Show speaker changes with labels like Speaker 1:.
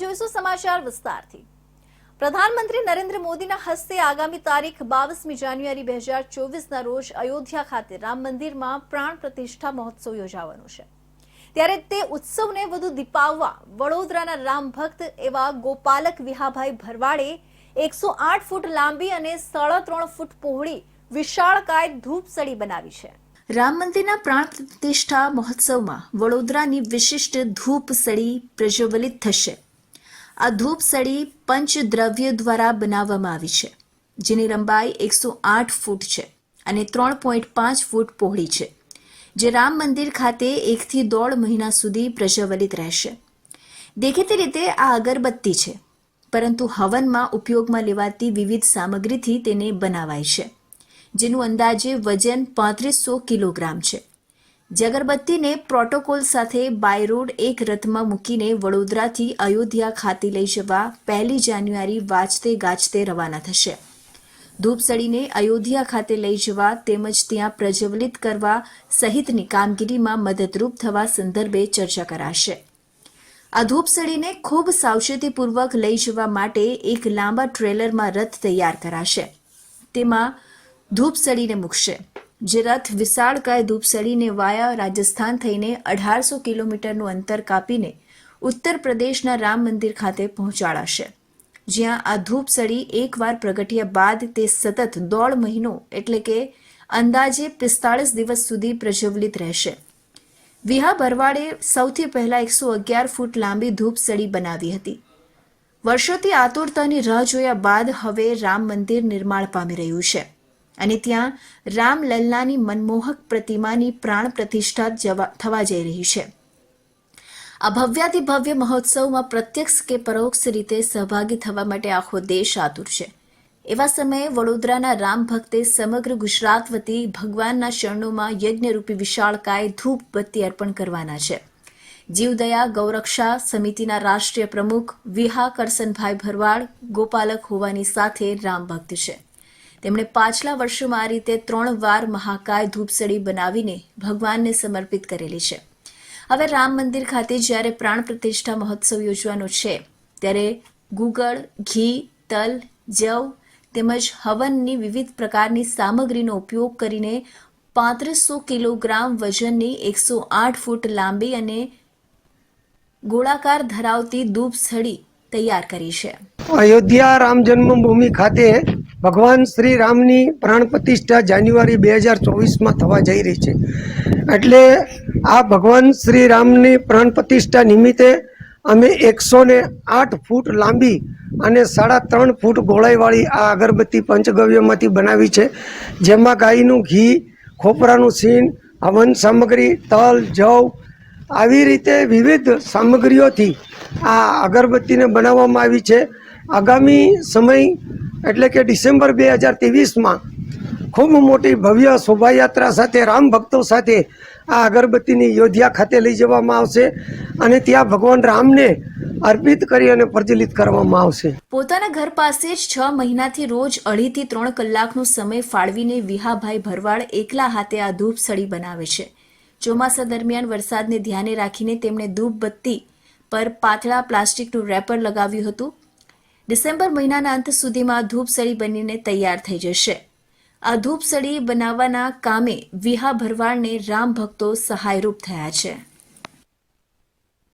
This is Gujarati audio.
Speaker 1: જોઈશું સમાચાર વિસ્તારથી। પ્રધાનમંત્રી નરેન્દ્ર મોદીના હસ્તે આગામી તારીખ 22મી જાન્યુઆરી 2024ના રોજ અયોધ્યા ખાતે રામ મંદિરમાં પ્રાણ પ્રતિષ્ઠા મહોત્સવ યોજાવાનો છે। ત્યારે તે ઉત્સવને વધુ દીપાવવા વડોદરાના રામ ભક્ત એવા ગોપાલક વિહાભાઈ ભરવાડે 108 ફૂટ લાંબી અને 3.5 ફૂટ પહોળી વિશાળકાય ધૂપસળી બનાવી છે। રામ મંદિરના પ્રાણ પ્રતિષ્ઠા મહોત્સવમાં વડોદરાની વિશિષ્ટ ધૂપસળી પ્રજ્વલિત થશે। આ ધૂપસળી પંચદ્રવ્ય દ્વારા બનાવવામાં આવી છે, જેની લંબાઈ 108 ફૂટ છે અને 3.5 ફૂટ પહોળી છે, જે રામ મંદિર ખાતે 1 થી 1.5 મહિના સુધી પ્રજ્વલિત રહેશે। દેખીતી રીતે આ અગરબત્તી છે, પરંતુ હવનમાં ઉપયોગમાં લેવાતી વિવિધ સામગ્રીથી તેને બનાવાય છે, જેનું અંદાજે વજન 3500 કિલોગ્રામ છે। જે અગરબત્તીને પ્રોટોકોલ સાથે બાય રોડ એક રથમાં મૂકીને વડોદરાથી અયોધ્યા ખાતે લઈ જવા 1 જાન્યુઆરી વાજતે ગાજતે રવાના થશે। ધૂપસળીને અયોધ્યા ખાતે લઈ જવા તેમજ ત્યાં પ્રજ્વલિત કરવા સહિતની કામગીરીમાં મદદરૂપ થવા સંદર્ભે ચર્ચા કરાશે। આ ધૂપસળીને ખૂબ સાવચેતીપૂર્વક લઈ જવા માટે એક લાંબા ટ્રેલરમાં રથ તૈયાર કરાશે। તેમાં ધૂપસળીને મૂકશે, જે રથ વિશાળકાય ધૂપસળીને વાયા રાજસ્થાન થઈને 1800 કિલોમીટરનું અંતર કાપીને ઉત્તર પ્રદેશના રામ મંદિર ખાતે પહોંચાડાશે, જ્યાં આ ધૂપસળી એકવાર પ્રગટ્યા બાદ તે સતત 1.5 મહિનો એટલે કે અંદાજે 45 દિવસ સુધી પ્રજ્વલિત રહેશે। વિહા ભરવાડે સૌથી પહેલા 111 ફૂટ લાંબી ધૂપસળી બનાવી હતી। વર્ષોથી આતુરતાની રાહ જોયા બાદ હવે રામ મંદિર નિર્માણ પામી રહ્યું છે અને ત્યાં રામલલ્લાની મનમોહક પ્રતિમાની પ્રાણ પ્રતિષ્ઠા થવા જઈ રહી છે। આ ભવ્યાતિભવ્ય મહોત્સવમાં પ્રત્યક્ષ કે પરોક્ષ રીતે સહભાગી થવા માટે આખો દેશ આતુર છે। એવા સમયે વડોદરાના રામ ભક્તે સમગ્ર ગુજરાત વતી ભગવાનના ચરણોમાં યજ્ઞરૂપી વિશાળકાય ધૂપ બત્તી અર્પણ કરવાના છે। જીવદયા ગૌરક્ષા સમિતિના રાષ્ટ્રીય પ્રમુખ વિહા કરસનભાઈ ભરવાડ ગોપાલક હોવાની સાથે રામ ભક્ત છે। તેમણે પાછલા વર્ષોમાં આ રીતે 3 વાર મહાકાય ધૂપસળી બનાવીને ભગવાનને સમર્પિત કરેલી છે। હવે રામ મંદિર ખાતે જ્યારે પ્રાણ પ્રતિષ્ઠા મહોત્સવ યોજવાનો છે, ત્યારે ગુગળ, ઘી, તલ, જવ તેમજ હવનની વિવિધ પ્રકારની સામગ્રીનો ઉપયોગ કરીને 3500 કિલોગ્રામ વજનની 108 ફૂટ લાંબી અને ગોળાકાર ધરાવતી ધૂપસળી તૈયાર કરી છે।
Speaker 2: અયોધ્યા રામ જન્મભૂમિ ખાતે ભગવાન શ્રી રામની પ્રાણ પ્રતિષ્ઠા જાન્યુઆરી 2024માં થવા જઈ રહી છે। એટલે આ ભગવાન શ્રી રામની પ્રાણ પ્રતિષ્ઠા નિમિત્તે અમે 108 ફૂટ લાંબી અને 3.5 ફૂટ ગોળાઈવાળી આ અગરબત્તી પંચગવ્યમાંથી બનાવી છે, જેમાં ગાયનું ઘી, ખોપરાનું સીન, હવન સામગ્રી, તલ, જવ આવી રીતે વિવિધ સામગ્રીઓથી આ અગરબત્તીને બનાવવામાં આવી છે। આગામી સમય એટલે કે ડિસેમ્બર 2023માં ખૂબ મોટી ભવ્ય શોભાયાત્રા સાથે રામ ભક્તો સાથે આ અગરબત્તીની અયોધ્યા ખાતે લઈ જવામાં આવશે અને ત્યાં ભગવાન રામને અર્પિત કરી અને પ્રજ્વલિત કરવામાં આવશે।
Speaker 1: પોતાના ઘર પાસે જ 6 મહિનાથી રોજ 2.5 થી 3 કલાકનો સમય ફાળવીને વિહાભાઈ ભરવાડ એકલા હાથે આ ધૂપસળી બનાવે છે। ચોમાસા દરમિયાન વરસાદને ધ્યાને રાખીને તેમણે ધૂપબત્તી પર પાતળા પ્લાસ્ટિકનું રેપર લગાવ્યું હતું। ડિસેમ્બર મહિનાના અંત સુધીમાં ધૂપસળી બનીને તૈયાર થઈ જશે। આ ધૂપસળી બનાવવાના કામે વિહા ભરવાડને રામ ભક્તો સહાયરૂપ થયા છે।